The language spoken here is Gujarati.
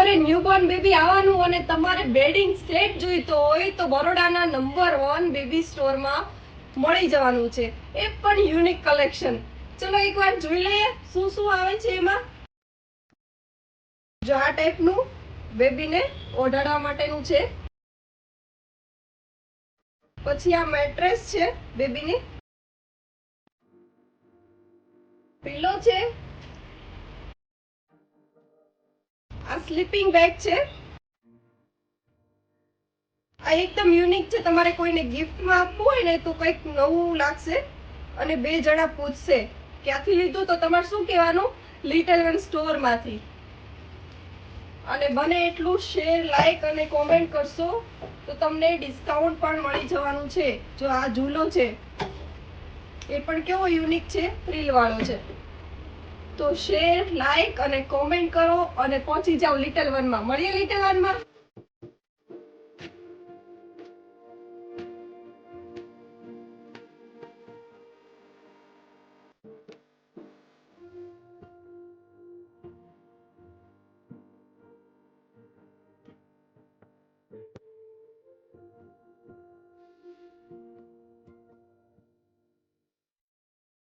ઘરે ન્યૂબોર્ન બેબી આવવાનું અને તમારે બેડિંગ સેટ જોઈતો હોય તો બરોડાના નંબર 1 બેબી સ્ટોરમાં મળી જવાનું છે, એ પણ યુનિક કલેક્શન. ચલો એકવાર જોઈ લઈએ શું શું આવે છે એમાં. જો આ ટાઈપનું બેબીને ઓઢાડવા માટેનું છે. પછી આ મેટ્રેસ છે બેબીની, પિલો છે, આ સ્લીપિંગ બેગ છે. આ એકદમ યુનિક છે, તમારે કોઈને ગિફ્ટમાં આપવું હોય ને તો કંઈક નવું લાગશે. અને 2 જણા પૂછશે ક્યાંથી લીધું તો તમારે શું કહેવાનું, લિટલ વન સ્ટોર માંથી. અને બને એટલું શેર, લાઈક અને કોમેન્ટ કરશો તો તમને ડિસ્કાઉન્ટ પણ મળી જવાનું છે. જો આ ઝૂલો છે એ પણ કેવો યુનિક છે, ફ્રીલ વાળો છે. તો શેર, લાઈક અને કોમેન્ટ કરો અને પહોંચી જાઓ લિટલ વનમાં. મળીએ લિટલ વનમાં.